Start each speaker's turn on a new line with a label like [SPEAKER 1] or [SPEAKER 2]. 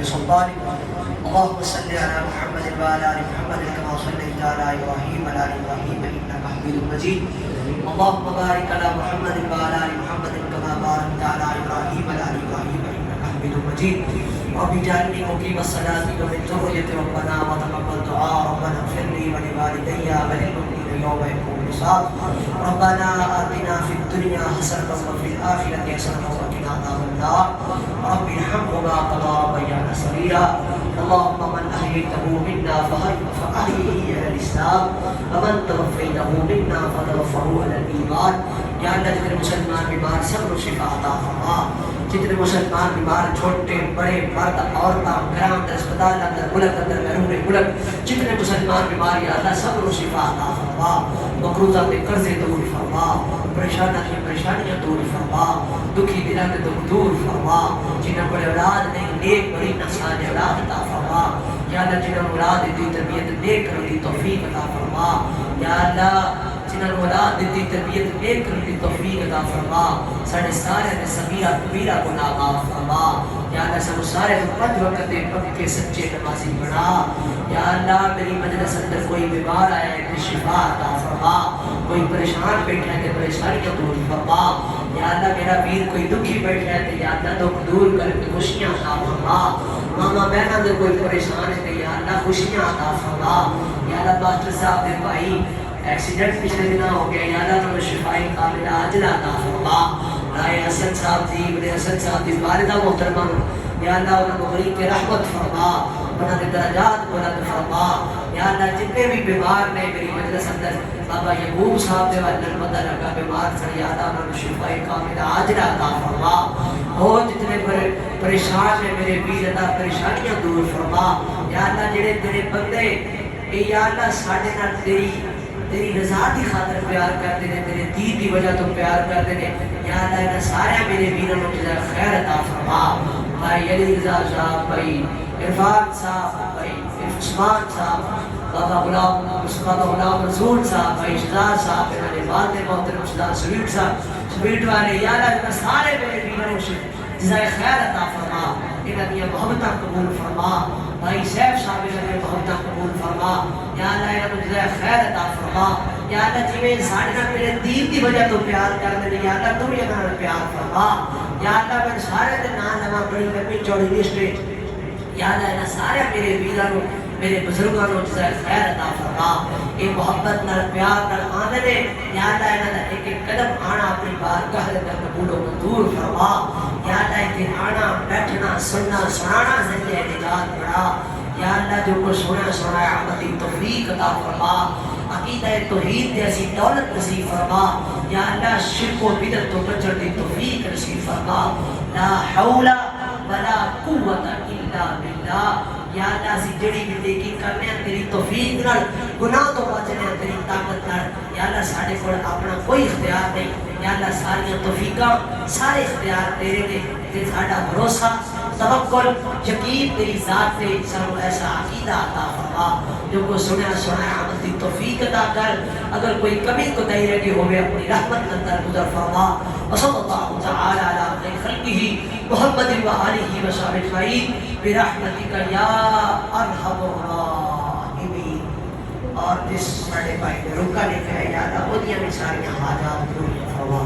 [SPEAKER 1] بسلطانك اللهم صل على محمد وعلى ال محمد كما صليت على ابراهيم وعلى ال ابراهيم انك حميد مجيد اللهم بارك على محمد وعلى ال محمد كما باركت على ابراهيم وعلى ال ابراهيم انك حميد مجيد رب اجعلني مقيم الصلاة ومن ذريتي ربنا وتقبل دعاء ربنا اغفر لي ولوالدي وللمؤمنين يوم يقوم الحساب ربنا آتنا في الدنيا حسنة وفي الآخرة حسنة وقنا عذاب النار رب ارحمهما كما ربيانا صغيرا اللهم من أحييته منا فأحيه على الإسلام ومن توفيته منا فتوفه على الإيمان یا اللہ جتنے مسلمان بیمار سب کو شفا عطا فرما جتنے مسلمان بیمار چھوٹے بڑے مرد عورتاں گھراں اندر اسپتال اندر ملک اندر بیرون ملک جتنے مسلمان بیمار یا اللہ سب کو شفا عطا فرما مقروضہ کے قرضے دور فرما پریشانیاں دور فرما دکھی دلوں کے دکھ دور فرما جنہوں کو اولاد نہیں نیک بڑی نقصان اولاد عطا فرما یا اللہ جنہوں اولاد دی تربیت نیک کرنے کی توفیق عطا فرما یا اللہ جنہوں اولاد دی تربیت نیک کرنے کی توفیق عطا فرما سارے سارے نے صغیرہ کبیرہ گناہ معاف فرما یا اللہ سب سارے کو 5 وقت دے پکے سچے نمازی بنا یا اللہ میری مجلس اندر کوئی بیمار آیا ہے تو شفا عطا فرما کوئی پریشان بیٹھا ہے تو پریشانیاں دور فرما یا اللہ میرا پیر کوئی دکھی بیٹھا ہے تو یا اللہ دکھ دور کر کے خوشیاں عطا فرما ماما بہنوں دے کوئی پریشان ہے تو یا اللہ خوشیاں عطا فرما یا اللہ ماسٹر صاحب دے بھائی ایکسیڈنٹ پچھلے دن ہو گیا یا اللہ انہوں نے شفائی کاملہ عاجلہ عطا فرما رائے حسن صاحب دی ابن حسن صاحب دی والدہ محترمہ یا اللہ انہوں کو غریب کے رحمت فرما انہوں نے درجات بلند فرما یا اللہ جتنے بھی بیمار نے میری مجلس اندر بابا یعقوب صاحب دے والدہ پتہ لگا بیمار سر یا اللہ انہوں نے شفائی کاملہ عاجلہ عطا فرما اور جتنے پریشان نے میرے پیر اللہ پریشانیاں دور فرما یا اللہ جڑے تیرے بندے یا اللہ ساڑھے نال تیری رضا دی خاطر پیار کرتے ہیں تیرے دین دی وجہ تو پیار کرتے ہیں یا اللہ انہاں سارے میرے ویروں کو جزا خیر عطا فرما بھائی علی رضا صاحب بھائی عرفان صاحب بھائی عثمان صاحب بابا غلام رسول صاحب بھائی شہزاد صاحب انہوں نے والد محترم شہزاد سویٹ والے یا اللہ انہاں سارے میرے ویروں کو جزا خیر عطا فرما انہاں دی محبتاں قبول فرما بھائی سیف صاحب نے محبتاں قبول فرما یا اللہ انہاں کو جزائے خیر عطا فرما یا اللہ جویں ساڈے نال میرے دین دی وجہ تو پیار کردے نے یا اللہ تو بھی انہاں نال پیار فرما یا اللہ میں سارے دے نام لواں بڑی لمبی چوڑی لسٹ یا اللہ انہاں سارے میرے ویراں نو میرے بزرگاں نو جزائے خیر عطا فرما اے محبت نال پیار نال آندے نے یا اللہ انہاں دا ایک ایک قدم آنا اپنی بارگاہ دے اندر قبول و منظور فرما یا اللہ ایتھے آنا بیٹھنا سننا سنانا زندے نجات بڑا یا اللہ جو کو سنا عمل دی توفیق عطا فرما عقیدہ توحید جیسی دولت نصیب فرما یا اللہ شرک و بدعت تو بچنے دی توفیق نصیب فرما لا حول ولا قوت الا باللہ یا اللہ سی جڑی بھی دیکھی کرنے تیری توفیق نال گناہ تو بچنے تیری طاقت نال یا اللہ ساڈے کول اپنا کوئی اختیار نہیں یا اللہ ساری توفیقاں سارے اختیار تیرے نے تے ساڈا بھروسہ توکل یقین تیری ذات تے سانو ایسا عقیدہ عطا فرما جو کو سنا عمل دی توفیق عطا کر اگر کوئی کمی کوتاہی رہ گئی ہوئے اپنی رحمت اندر گزر فرما وصلی اللہ تعالی علی خیر خلقہ محمد و آلہ و صحبہ اجمعین برحمتک یا ارحم الراحمین اور جس بڑے بھائی نے رکا لکھا ہے یا اللہ وہ دیا میں ساری حاجات پوری فرما